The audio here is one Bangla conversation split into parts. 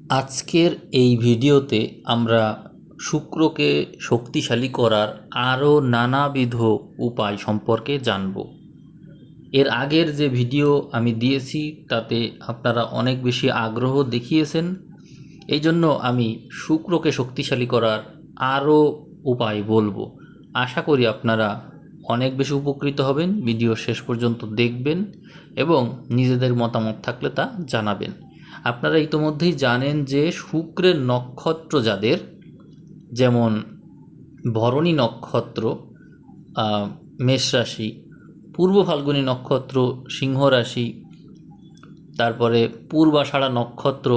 আজকের এই ভিডিওতে আমরা শুক্রকে শক্তিশালী করার আরও নানাবিধ উপায় সম্পর্কে জানব। এর আগের যে ভিডিও আমি দিয়েছি তাতে আপনারা অনেক বেশি আগ্রহ দেখিয়েছেন, এই জন্য আমি শুক্রকে শক্তিশালী করার আরও উপায় বলবো। আশা করি আপনারা অনেক বেশি উপকৃত হবেন। ভিডিও শেষ পর্যন্ত দেখবেন এবং নিজেদের মতামত থাকলে তা জানাবেন। আপনারা ইতোমধ্যেই জানেন যে শুক্রের নক্ষত্র যাদের, যেমন ভরণী নক্ষত্র মেষ রাশি, পূর্ব ফাল্গুনী নক্ষত্র সিংহ রাশি, তারপরে পূর্বাষাঢ়া নক্ষত্র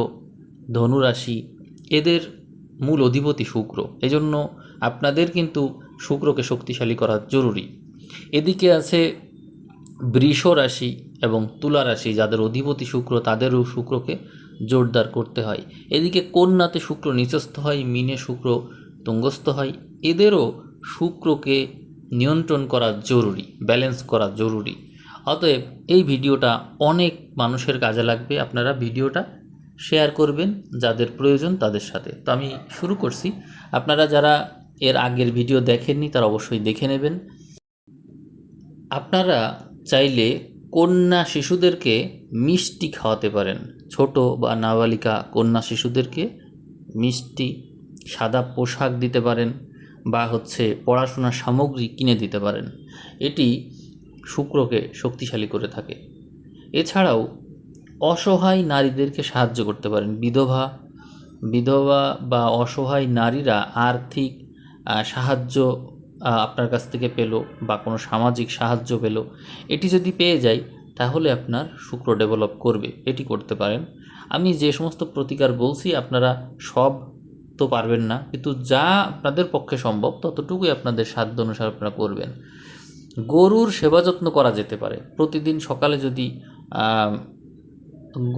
ধনু রাশি, এদের মূল অধিপতি শুক্র। এজন্য আপনাদের কিন্তু শুক্রকে শক্তিশালী করা জরুরি। এদিকে আছে বৃষ রাশি এবং তুলা রাশি, যাদের অধিপতি শুক্র, তাদেরও শুক্রকে জোরদার করতে হয়। এদিকে কন্যাতে শুক্র নিচস্থ হয়, মিনে শুক্র তুঙ্গস্থ হয়, এদেরও শুক্রকে নিয়ন্ত্রণ করা জরুরি, ব্যালেন্স করা জরুরি। অতএব এই ভিডিওটা অনেক মানুষের কাজে লাগবে। আপনারা ভিডিওটা শেয়ার করবেন যাদের প্রয়োজন তাদের সাথে। তো আমি শুরু করছি। আপনারা যারা এর আগের ভিডিও দেখেননি তারা অবশ্যই দেখে নেবেন। আপনারা চাইলে কন্যা শিশুদেরকে মিষ্টি খাওয়াতে পারেন। ছোট বা নাবালিকা কন্যা শিশুদেরকে মিষ্টি, সাদা পোশাক দিতে পারেন, বা পড়াশোনার সামগ্রী কিনে দিতে পারেন। এটি শুক্রকে শক্তিশালী করে থাকে। এছাড়াও অসহায় নারীদেরকে সাহায্য করতে পারেন। বিধবা বিধবা বা অসহায় নারীরা আর্থিক সাহায্য আপনার কাছ থেকে পেল, বা কোনো সামাজিক সাহায্য পেল, এটি যদি পেয়ে যায় তাহলে আপনার শুক্র ডেভেলপ করবে। এটি করতে পারেন। আমি যে সমস্ত প্রতিকার বলছি আপনারা সব তো পারবেন না, কিন্তু যা আপনাদের পক্ষে সম্ভব ততটুকুই আপনাদের সাধ্য অনুসারে আপনারা করবেন। গরুর সেবা যত্ন করা যেতে পারে। প্রতিদিন সকালে যদি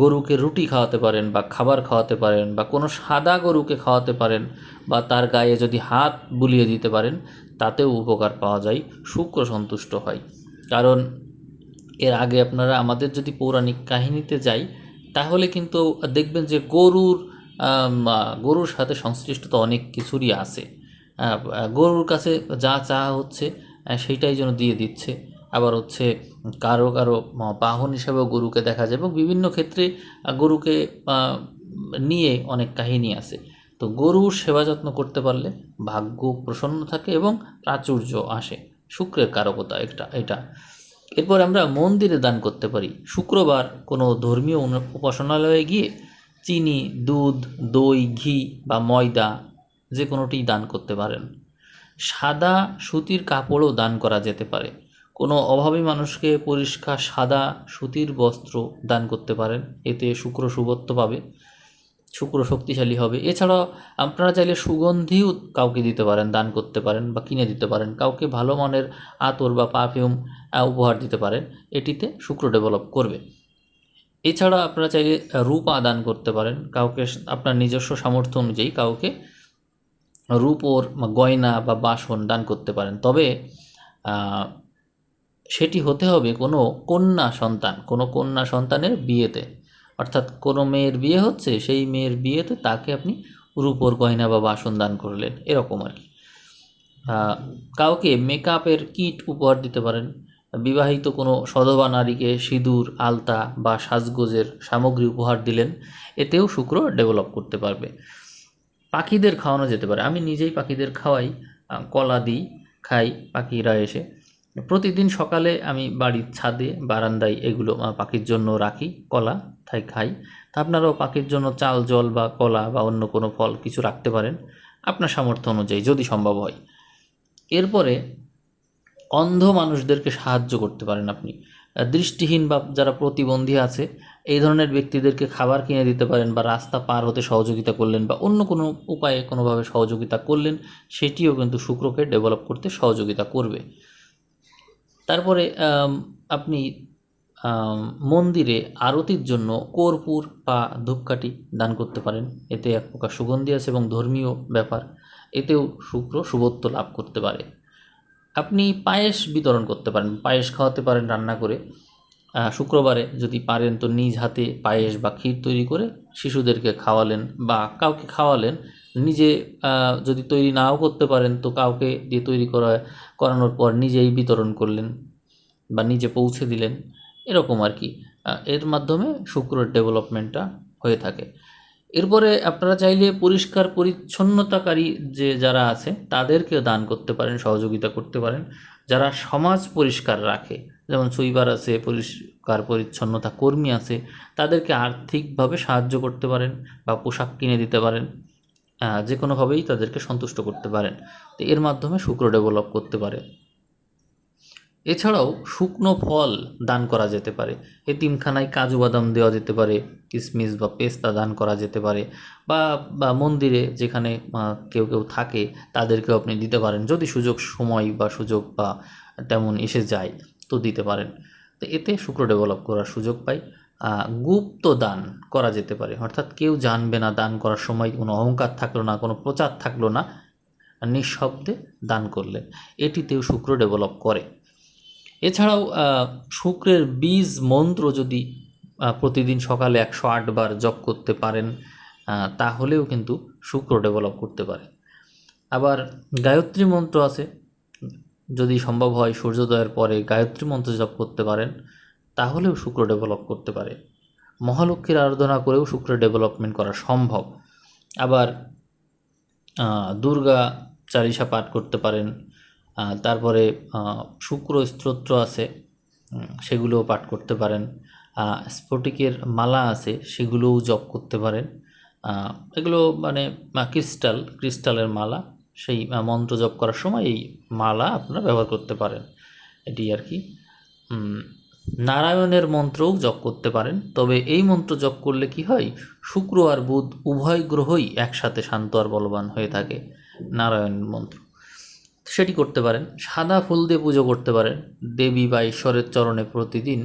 গরুকে রুটি খাওয়াতে পারেন বা খাবার খাওয়াতে পারেন, বা কোনো সাদা গরুকে খাওয়াতে পারেন, বা তার গায়ে যদি হাত বুলিয়ে দিতে পারেন, তাতেও উপকার পাওয়া যায়, শুক্র সন্তুষ্ট হয়। কারণ এর আগে আপনারা আমাদের যদি পৌরাণিক কাহিনীতে যাই তাহলে কিন্তু দেখবেন যে গরুর সাথে সংশ্লিষ্টতা অনেক কিছুরই আছে। গরুর কাছে যা চাওয়া হচ্ছে সেইটাই যেন দিয়ে দিচ্ছে। আবার কারো কারো বাহন হিসাবেও গরুকে দেখা যায়, এবং বিভিন্ন ক্ষেত্রে গরুকে নিয়ে অনেক কাহিনী আছে। তো গরুর সেবা যত্ন করতে পারলে ভাগ্য প্রসন্ন থাকে এবং প্রাচুর্য আসে। শুক্রের কারকতা এটা। এরপর আমরা মন্দিরে দান করতে পারি। শুক্রবার কোনো ধর্মীয় উপাসনালয়ে গিয়ে চিনি, দুধ, দই, ঘি বা ময়দা যে কোনোটিই দান করতে পারেন। সাদা সুতির কাপড়ও দান করা যেতে পারে। কোনো অভাবী মানুষকে পরিষ্কার সাদা সুতির বস্ত্র দান করতে পারেন। এতে শুক্র শুভত্ব পাবে, শুক্র শক্তিশালী হবে। এছাড়াও আপনারা চাইলে সুগন্ধিও কাউকে দিতে পারেন, দান করতে পারেন বা কিনে দিতে পারেন। কাউকে ভালো মানের আতর বা পারফিউম উপহার দিতে পারেন। এটিতে শুক্র ডেভেলপ করবে। এছাড়া আপনারা চাইলে রূপা দান করতে পারেন। কাউকে আপনার নিজস্ব সামর্থ্য অনুযায়ী কাউকে রূপোর গয়না বা বাসন দান করতে পারেন। তবে সেটি হতে হবে কোনো কন্যা সন্তানের বিয়েতে। অর্থাৎ কোনো মেয়ের বিয়ে হচ্ছে, সেই মেয়ের বিয়েতে তাকে আপনি রূপোর গয়না বা বাসন দান করলেন, এরকম আর কি। কাউকে মেকআপের কিট উপহার দিতে পারেন। বিবাহিত কোনো সধবা নারীকে সিঁদুর, আলতা বা সাজগোজের সামগ্রী উপহার দিলেন, এতেও শুক্র ডেভেলপ করতে পারবে। পাখিদের খাওয়ানো যেতে পারে। আমি নিজেই পাখিদের খাওয়াই, কলা দিই, খাই পাখিরা এসে। প্রতিদিন সকালে আমি বাড়ির ছাদে বারান্দায় এগুলো পাখির জন্য রাখি, কলা তাই খাই। তা আপনারাও পাখির জন্য চাল, জল বা কলা বা অন্য কোনো ফল কিছু রাখতে পারেন আপনার সামর্থ্য অনুযায়ী, যদি সম্ভব হয়। এরপরে অন্ধ মানুষদেরকে সাহায্য করতে পারেন আপনি। দৃষ্টিহীন বা যারা প্রতিবন্ধী আছে, এই ধরনের ব্যক্তিদেরকে খাবার কিনে দিতে পারেন, বা রাস্তা পার হতে সহযোগিতা করলেন, বা অন্য কোনো উপায়ে কোনোভাবে সহযোগিতা করলেন, সেটিও কিন্তু শুক্রকে ডেভেলপ করতে সহযোগিতা করবে। তারপরে আপনি মন্দিরে আরতির জন্য কর্পূর বা ধূপকাঠি দান করতে পারেন। এতে এক প্রকার সুগন্ধি আছে এবং ধর্মীয় ব্যাপার, এতেও শুক্র শুভত্ব লাভ করতে পারে। আপনি পায়েস বিতরণ করতে পারেন, পায়েস খাওয়াতে পারেন রান্না করে। শুক্রবারে যদি পারেন তো নিজ হাতে পায়েস বা ক্ষীর তৈরি করে শিশুদেরকে খাওয়ালেন বা কাউকে খাওয়ালেন। নিজে যদি তৈরি নাও করতে পারেন তো কাউকে দিয়ে তৈরি করানোর পর নিজেই বিতরণ করলেন বা নিজে পৌঁছে দিলেন, এরকম আর কি। এর মাধ্যমে শুক্রের ডেভেলপমেন্টটা হয়ে থাকে। এরপরে আপনারা চাইলে পরিষ্কার পরিচ্ছন্নতাকারী যারা আছে তাদেরকেও দান করতে পারেন, সহযোগিতা করতে পারেন। যারা সমাজ পরিষ্কার রাখে, যেমন সুইপার আছে, পরিষ্কার পরিচ্ছন্নতা কর্মী আছে, তাদেরকে আর্থিকভাবে সাহায্য করতে পারেন বা পোশাক কিনে দিতে পারেন। যে কোনোভাবেই তাদেরকে সন্তুষ্ট করতে পারেন। তো এর মাধ্যমে শুক্র ডেভেলপ করতে পারে। এছাড়াও শুকনো ফল দান করা যেতে পারে। এতিমখানায় কাজু বাদাম দেওয়া যেতে পারে, কিশমিশ বা পেস্তা দান করা যেতে পারে, বা মন্দিরে যেখানে কেউ কেউ থাকে তাদেরকেও আপনি দিতে পারেন, যদি সময় বা সুযোগ বা তেমন এসে যায় তো দিতে পারেন। তো এতে শুক্র ডেভেলপ করার সুযোগ পায়। গুপ্ত দান করা যেতে পারে, অর্থাৎ কেউ জানবে না, দান করার সময় কোনো অহংকার থাকলো না, কোনো প্রচার থাকলো না, নিঃশব্দে দান করলেন, এটিতেও শুক্র ডেভেলপ করে। এছাড়াও শুক্রের বীজ মন্ত্র যদি প্রতিদিন সকালে 108 বার জপ করতে পারেন, তাহলেও কিন্তু শুক্র ডেভেলপ করতে পারে। আবার গায়ত্রী মন্ত্র আছে, যদি সম্ভব হয় সূর্যোদয়ের পরে গায়ত্রী মন্ত্র জপ করতে পারেন, তাহলেও শুক্র ডেভেলপ করতে পারে। মহালক্ষ্মীর আরাধনা করেও শুক্রের ডেভেলপমেন্ট করা সম্ভব। আবার দুর্গা চালিসা পাঠ করতে পারেন। তারপরে শুক্র স্তোত্র আছে, সেগুলোও পাঠ করতে পারেন। স্ফটিকের মালা আছে, সেগুলোও জপ করতে পারেন। এগুলো মানে ক্রিস্টালের মালা, সেই মন্ত্র জপ করার সময় এই মালা আপনারা ব্যবহার করতে পারেন, এটি আর কি। নারায়ণের মন্ত্রও জপ করতে পারেন, তবে এই মন্ত্র জপ করলে কি হয়, শুক্র আর বুধ উভয় গ্রহই একসাথে শান্ত আর বলবান হয়ে থাকে। নারায়ণের মন্ত্র সেটি করতে পারেন। সাদা ফুল দিয়ে পুজো করতে পারেন দেবী বা ঈশ্বরের চরণে। প্রতিদিন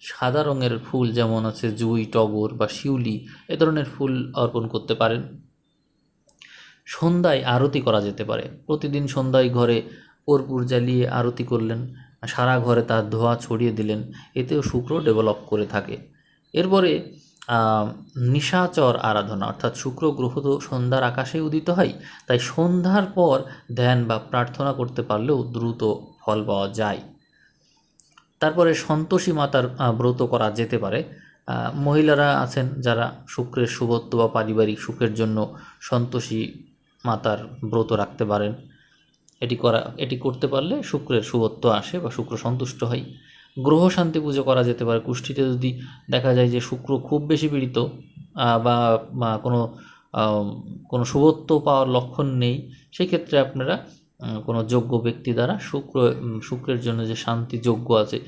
সাদা রঙের ফুল, যেমন আছে জুঁই, টগর বা শিউলি, এ ধরনের ফুল অর্পণ করতে পারেন। সন্ধ্যায় আরতি করা যেতে পারে। প্রতিদিন সন্ধ্যায় ঘরে কর্পূর জ্বালিয়ে আরতি করলেন, সারা ঘরে তার ধোঁয়া ছড়িয়ে দিলেন, এতেও শুক্র ডেভেলপ করে থাকে। এরপরে নিশাচর আরাধনা, অর্থাৎ শুক্র গ্রহ তো সন্ধ্যার আকাশে উদিত হয়, তাই সন্ধ্যার পর ধ্যান বা প্রার্থনা করতে পারলেও দ্রুত ফল পাওয়া যায়। তারপরে সন্তোষী মাতার ব্রত করা যেতে পারে। মহিলারা আছেন যারা শুক্রের শুভত্ব বা পারিবারিক সুখের জন্য সন্তোষী মাতার ব্রত রাখতে পারেন। এটি করতে পারলে শুক্রের শুভত্ব আসে বা শুক্র সন্তুষ্ট হয়। গ্রহ শান্তি পুজো করা যেতে পারে। কুষ্টিতে যদি দেখা যায় যে শুক্র খুব বেশি পীড়িত বা কোনো শুভত্ব পাওয়ার লক্ষণ নেই, সেই ক্ষেত্রে আপনারা কোনো যোগ্য ব্যক্তি দ্বারা শুক্রের জন্য যে শান্তি যজ্ঞ আছে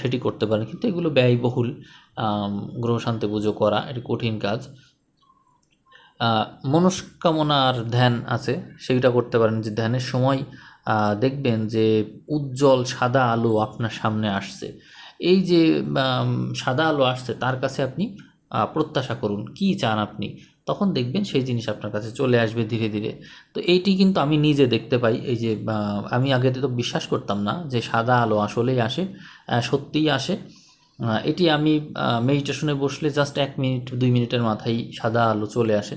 সেটি করতে পারেন, কিন্তু এগুলো ব্যয়বহুল। গ্রহ শান্তি পুজো করা এটি কঠিন কাজ। মনস্কামনার ধ্যান আছে, সেইটা করতে পারেন, যে ধ্যানের সময় দেখবেন যে উজ্জ্বল সাদা আলো আপনার সামনে আসছে। এই যে সাদা আলো আসছে, তার কাছে আপনি প্রত্যাশা করুন কী চান আপনি, তখন দেখবেন সেই জিনিস আপনার কাছে চলে আসবে ধীরে ধীরে। তো এইটি কিন্তু আমি নিজে দেখতে পাই। এই যে আমি আগে তো বিশ্বাস করতাম না যে সাদা আলো আসলেই আসে, সত্যিই আসে। এটি আমি মেডিটেশনে বসলে জাস্ট 1 মিনিট 2 মিনিটের মাথায় সাদা আলো চলে আসে,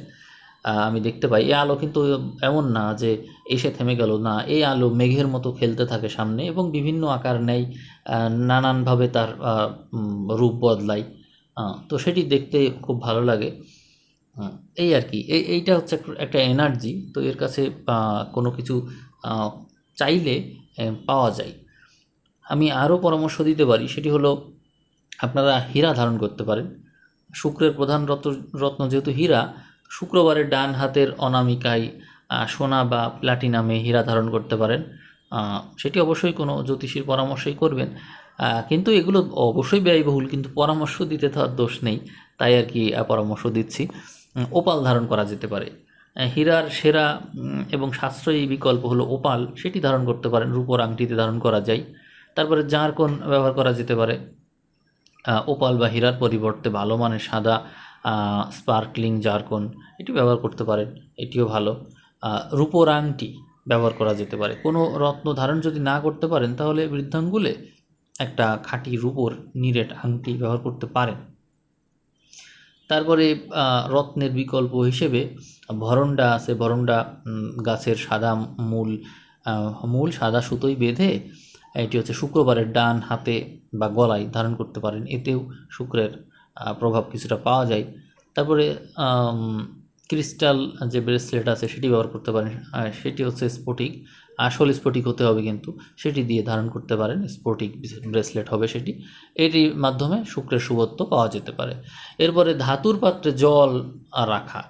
আমি দেখতে পাই। এই আলো কিন্তু এমন না যে এসে থেমে গেল, না, এই আলো মেঘের মতো খেলতে থাকে সামনে এবং বিভিন্ন আকার নেয়, নানানভাবে তার রূপ বদলায়। তো সেটি দেখতে খুব ভালো লাগে। এই আর কি, এইটা হচ্ছে একটা এনার্জি। তো এর কাছে কোনো কিছু চাইলে পাওয়া যায়। আমি আরও পরামর্শ দিতে পারি, সেটি হলো আপনারা হীরা ধারণ করতে পারেন। শুক্রের প্রধান রত্ন যেহেতু হীরা, শুক্রবারের ডান হাতের অনামিকায় সোনা বা প্লাটিনামে হীরা ধারণ করতে পারেন। সেটি অবশ্যই কোনো জ্যোতিষীর পরামর্শই করবেন, কিন্তু এগুলো অবশ্যই ব্যয়বহুল, কিন্তু পরামর্শ দিতে তো আর দোষ নেই, তাই আর কি পরামর্শ দিচ্ছি। ওপাল ধারণ করা যেতে পারে। হীরার সেরা এবং সাশ্রয়ী বিকল্প হলো ওপাল, সেটি ধারণ করতে পারেন, রূপোর আংটিতে ধারণ করা যায়। তারপরে জারকন ব্যবহার করা যেতে পারে। ওপাল বা হীরার পরিবর্তে ভালো মানের সাদা স্পার্কলিং জারকন এটি ব্যবহার করতে পারেন, এটিও ভালো। রূপোর আংটি ব্যবহার করা যেতে পারে। কোনো রত্ন ধারণ যদি না করতে পারেন, তাহলে বৃদ্ধাঙ্গুলে একটা খাঁটি রূপোর নিরেট আংটি ব্যবহার করতে পারেন। তারপরে রত্নের বিকল্প হিসেবে ভরণ্ডা আছে। ভরণ্ডা গাছের সাদা মূল সাদা সুতোয় বেঁধে এটি হচ্ছে শুক্রবারের ডান হাতে বা গলায় ধারণ করতে পারেন, এতেও শুক্রের প্রভাব কিছুটা পাওয়া যায়। তারপরে ক্রিস্টাল যে ব্রেসলেট আছে সেটি ব্যবহার করতে পারেন, সেটি হচ্ছে স্ফটিক, আসল স্ফটিক হতে হবে কিন্তু, সেটি দিয়ে ধারণ করতে পারেন, স্ফটিক ব্রেসলেট হবে সেটি। এটির মাধ্যমে শুক্রের শুভত্ব পাওয়া যেতে পারে। এরপরে ধাতুর পাত্রে জল রাখা।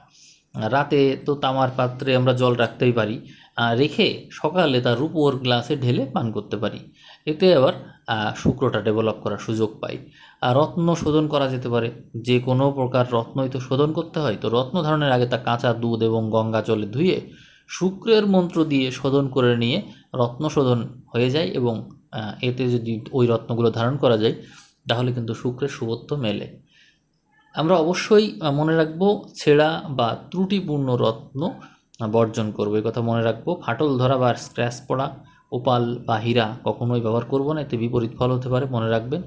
রাতে তো তামার পাত্রে আমরা জল রাখতেই পারি, রেখে সকালে তার রূপোর গ্লাসে ঢেলে পান করতে পারি, এতে আবার শুক্রটা ডেভেলপ করার সুযোগ পাই। রত্ন শোধন করা যেতে পারে, যে কোনো প্রকার রত্নই তো শোধন করতে হয়, তো রত্ন ধারণের আগে তা কাঁচা দুধ এবং গঙ্গা জলে ধুয়ে শুক্রের মন্ত্র দিয়ে শোধন করে নিয়ে রত্ন শোধন হয়ে যায়, এবং এতে যদি ওই রত্নগুলো ধারণ করা যায় তাহলে কিন্তু শুক্রের শুভত্ব মেলে। আমরা অবশ্যই মনে রাখবো ছেঁড়া বা ত্রুটিপূর্ণ রত্ন বর্জন করবো, এই কথা মনে রাখবো। ফাটল ধরা বা স্ক্র্যাচ পড়া ওপাল বা হীরা কখনোই ব্যবহার করবো না, এতে বিপরীত ফল হতে পারে, মনে রাখবেন।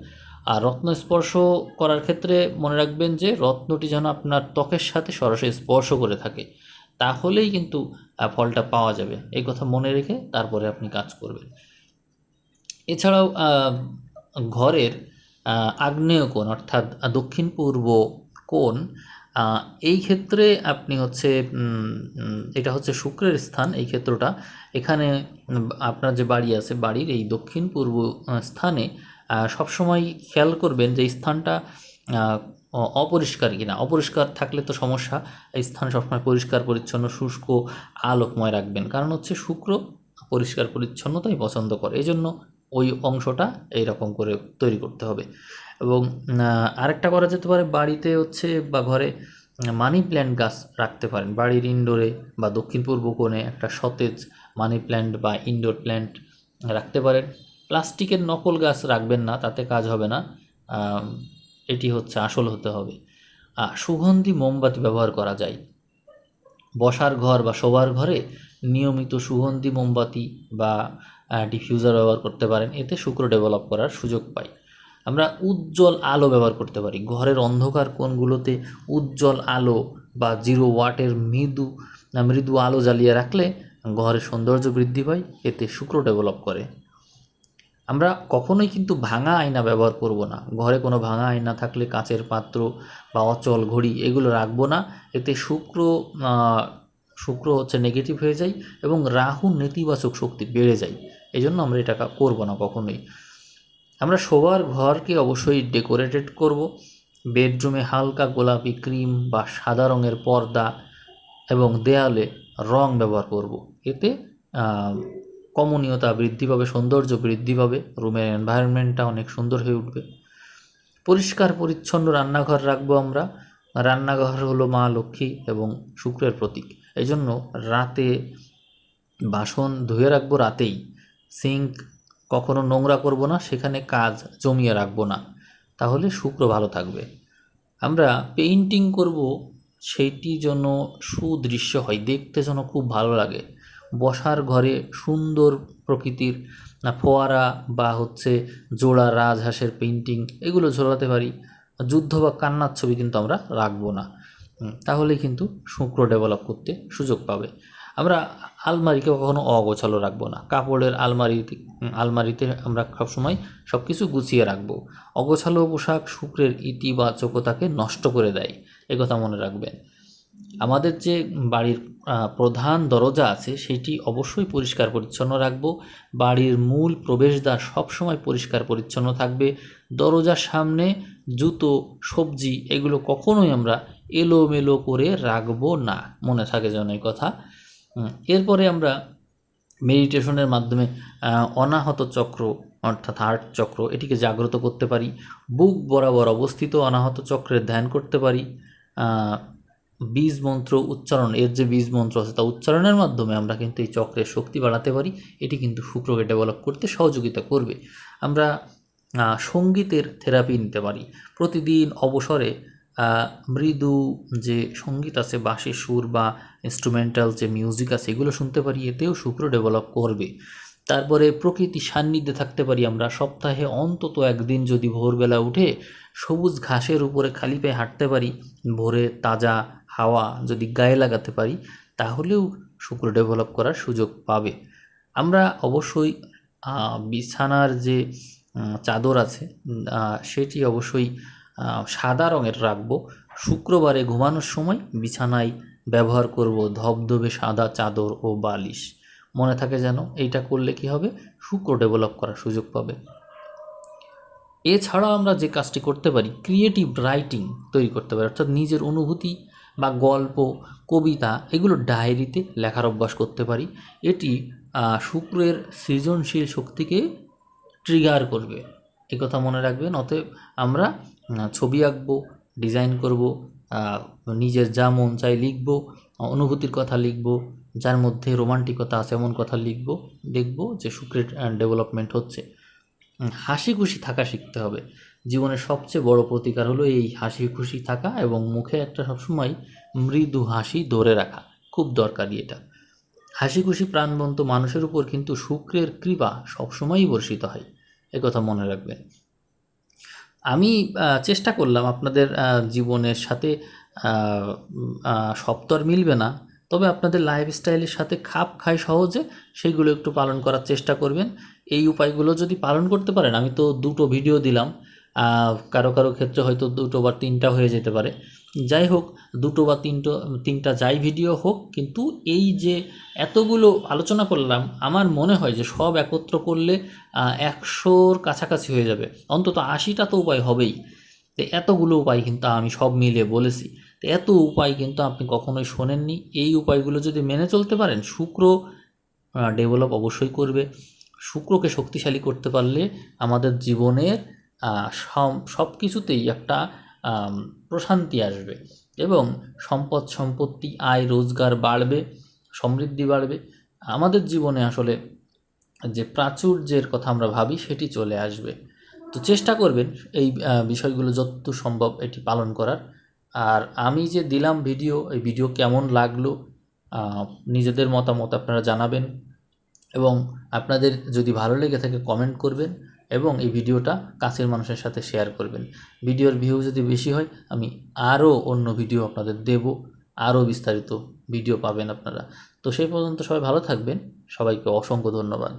আর রত্ন স্পর্শ করার ক্ষেত্রে মনে রাখবেন যে রত্নটি যেন আপনার ত্বকের সাথে সরাসরি স্পর্শ করে থাকে, তাহলেই কিন্তু ফলটা পাওয়া যাবে, এই কথা মনে রেখে তারপরে আপনি কাজ করবেন। এছাড়াও ঘরের আগ্নেয় কোণ অর্থাৎ দক্ষিণ পূর্ব কোণ, এই ক্ষেত্রে আপনি হচ্ছে এটা হচ্ছে শুক্রের স্থান, এই ক্ষেত্রটা এখানে আপনার যে বাড়ি আছে বাড়ির এই দক্ষিণ পূর্ব স্থানে সবসময় খেয়াল করবেন যে স্থানটা অপরিষ্কার কিনা। অপরিষ্কার থাকলে তো সমস্যা, এই স্থান সবসময় পরিষ্কার পরিচ্ছন্ন শুষ্ক আলোকময় রাখবেন, কারণ হচ্ছে শুক্র পরিষ্কার পরিচ্ছন্নতাই পছন্দ করে, এই জন্য ওই অংশটা এইরকম করে তৈরি করতে হবে। এবং আরেকটা করা যেতে পারে, বাড়িতে হচ্ছে বা ঘরে মানি প্ল্যান্ট গাছ রাখতে পারেন, বাড়ির ইনডোরে বা দক্ষিণ পূর্ব কোণে একটা সতেজ মানি প্ল্যান্ট বা ইনডোর প্ল্যান্ট রাখতে পারেন। প্লাস্টিকের নকল গাছ রাখবেন না, তাতে কাজ হবে না, এটি হচ্ছে আসল হতে হবে। সুগন্ধি মোমবাতি ব্যবহার করা যায়, বসার ঘর বা শোবার ঘরে নিয়মিত সুগন্ধি মোমবাতি বা ডিফিউজার ব্যবহার করতে পারেন, এতে শুক্র ডেভেলপ করার সুযোগ পাই। আমরা উজ্জ্বল আলো ব্যবহার করতে পারি, ঘরের অন্ধকার কোণগুলোতে উজ্জ্বল আলো বা 0 ওয়াটের মৃদু আলো জ্বালিয়ে রাখলে ঘরের সৌন্দর্য বৃদ্ধি পায়, এতে শুক্র ডেভেলপ করে। আমরা কখনোই কিন্তু ভাঙা আয়না ব্যবহার করব না, ঘরে কোনো ভাঙা আয়না থাকলে কাচের পাত্র বা অচল ঘড়ি এগুলো রাখবো না, এতে শুক্র হচ্ছে নেগেটিভ হয়ে যায় এবং রাহু নেতিবাচক শক্তি বেড়ে যায়, এই জন্য আমরা এটা করবো না কখনোই। আমরা শোবার ঘরকে অবশ্যই ডেকোরেটেড করব, বেডরুমে হালকা গোলাপি ক্রিম বা সাদা রঙের পর্দা এবং দেয়ালে রং ব্যবহার করব, এতে কমনীয়তা বৃদ্ধি পাবে, সৌন্দর্য বৃদ্ধি পাবে, রুমের এনভায়রনমেন্টটা অনেক সুন্দর হয়ে উঠবে। পরিষ্কার পরিচ্ছন্ন রান্নাঘর রাখবো আমরা, রান্নাঘর হলো মা লক্ষ্মী এবং শুক্রের প্রতীক, এই জন্য রাতে বাসন ধুয়ে রাখবো, রাতেই সিঙ্ক কখনো নোংরা করব না, সেখানে কাজ জমিয়ে রাখবো না, তাহলে শুক্র ভালো থাকবে। আমরা পেইন্টিং করব, সেইটি যেন সুদৃশ্য হয়, দেখতে যেন খুব ভালো লাগে, বসার ঘরে সুন্দর প্রকৃতির ফোয়ারা বা হচ্ছে জোড়া রাজহাঁসের পেইন্টিং এগুলো ঝোলাতে পারি, যুদ্ধ বা কান্নার ছবি কিন্তু আমরা রাখবো না, তাহলে কিন্তু শুক্র ডেভেলপ করতে সুযোগ পাবে। আমরা আলমারিকে কখনো অগোছালো রাখবো না, কাপড়ের আলমারিতে আমরা সবসময় সব কিছু গুছিয়ে রাখবো। অগোছালো পোশাক শুক্রের ইতিবাচকতাকে নষ্ট করে দেয়, একথা মনে রাখবেন। আমাদের যে বাড়ির প্রধান দরজা আছে সেটি অবশ্যই পরিষ্কার পরিচ্ছন্ন রাখবো, বাড়ির মূল প্রবেশদ্বার সবসময় পরিষ্কার পরিচ্ছন্ন থাকবে, দরজার সামনে জুতো সবজি এগুলো কখনোই আমরা এলোমেলো করে রাখবো না, মনে থাকে যেন এই কথা। এরপরে আমরা মেডিটেশনের মাধ্যমে অনাহত চক্র অর্থাৎ হার্ট চক্র এটিকে জাগ্রত করতে পারি, বুক বরাবর অবস্থিত অনাহত চক্রের ধ্যান করতে পারি, বীজ মন্ত্র উচ্চারণ, এর যে বীজ মন্ত্র আছে তা উচ্চারণের মাধ্যমে আমরা কিন্তু এই চক্রের শক্তি বাড়াতে পারি, এটি কিন্তু শুক্রকে ডেভেলপ করতে সহযোগিতা করবে। আমরা সঙ্গীতের থেরাপি নিতে পারি, প্রতিদিন অবসরে মৃদু যে সঙ্গীত আছে বাঁশির সুর বা ইনস্ট্রুমেন্টাল যে মিউজিক আছে এগুলো শুনতে পারি, এতেও শুক্র ডেভেলপ করবে। তারপরে প্রকৃতির সান্নিধ্যে থাকতে পারি আমরা। সপ্তাহে অন্তত একদিন যদি ভোরবেলা উঠে সবুজ ঘাসের উপরে খালি পায়ে হাঁটতে পারি, ভোরে তাজা হাওয়া যদি গায়ে লাগাতে পারি, তাহলেও শুক্র ডেভেলপ করার সুযোগ পাবে। আমরা অবশ্যই বিছানার যে চাদর আছে সেটি অবশ্যই সাদা রঙের রাখবো। শুক্রবারে ঘুমানোর সময় বিছানায় ব্যবহার করব ধবধবে সাদা চাদর ও বালিশ। মনে থাকে যেন, এইটা করলে কি হবে, শুক্র ডেভেলপ করার সুযোগ পাবে। এছাড়াও আমরা যে কাজটি করতে পারি, ক্রিয়েটিভ রাইটিং তৈরি করতে পারি, অর্থাৎ নিজের অনুভূতি বা গল্প, কবিতা এগুলো ডায়েরিতে লেখার অভ্যাস করতে পারি। এটি শুক্রের সৃজনশীল শক্তিকে ট্রিগার করবে, একথা মনে রাখবেন। অতএব আমরা ছবি আঁকবো, ডিজাইন করব, নিজের যা মন চাই লিখব, অনুভূতির কথা লিখব, যার মধ্যে রোমান্টিকতা আছে এমন কথা লিখব। দেখব যে শুক্রের ডেভেলপমেন্ট হচ্ছে। হাসি খুশি থাকা শিখতে হবে। জীবনের সবচেয়ে বড় প্রতিকার হলো এই হাসি খুশি থাকা, এবং মুখে একটা সবসময় মৃদু হাসি ধরে রাখা, খুব দরকারি এটা। হাসি খুশি প্রাণবন্ত মানুষের উপর কিন্তু শুক্রের কৃপা সবসময়ই বর্ষিত হয়, একথা মনে রাখবেন। আমি চেষ্টা করলাম আপনাদের জীবনের সাথে, সব তো আর মিলবে না, তবে আপনাদের লাইফস্টাইলের সাথে খাপ খায় সহজে, সেইগুলো একটু পালন করার চেষ্টা করবেন। এই উপায়গুলো যদি পালন করতে পারেন, আমি তো 2টো ভিডিও দিলাম, কারো কারো ক্ষেত্রে হয়তো 2টো বা 3টা হয়ে যেতে পারে। যাই হোক, 2টো বা 3টা যাই ভিডিও হোক, কিন্তু এই যে এতগুলো আলোচনা করলাম, আমার মনে হয় যে সব একত্র করলে 100-র কাছাকাছি হয়ে যাবে, অন্তত 80টা তো উপায় হবেই। তো এতগুলো উপায় কিন্তু আমি সব মিলিয়ে বলেছি। তো এত উপায় কিন্তু আপনি কখনোই শোনেননি। এই উপায়গুলো যদি মেনে চলতে পারেন, শুক্র ডেভেলপ অবশ্যই করবে। শুক্রকে শক্তিশালী করতে পারলে আমাদের জীবনের সব কিছুতেই একটা প্রশান্তি আসবে, এবং সম্পদ সম্পত্তি, আয় রোজগার বাড়বে, সমৃদ্ধি বাড়বে। আমাদের জীবনে আসলে যে প্রাচুর্যের কথা আমরা ভাবি সেটি চলে আসবে। তো চেষ্টা করবেন এই বিষয়গুলো যতদূর সম্ভব এটি পালন করার। আর আমি যে দিলাম ভিডিও, এই ভিডিও কেমন লাগলো নিজেদের মতামত আপনারা জানাবেন, এবং আপনাদের যদি ভালো লেগে থাকে কমেন্ট করবেন, এবং এই ভিডিওটা কাছের মানুষের সাথে শেয়ার করবেন। ভিডিওর ভিউ যদি বেশি হয়, আমি আরও অন্য ভিডিও আপনাদের দেব, আরও বিস্তারিত ভিডিও পাবেন আপনারা। তো সেই পর্যন্ত সবাই ভালো থাকবেন। সবাইকে অসংখ্য ধন্যবাদ।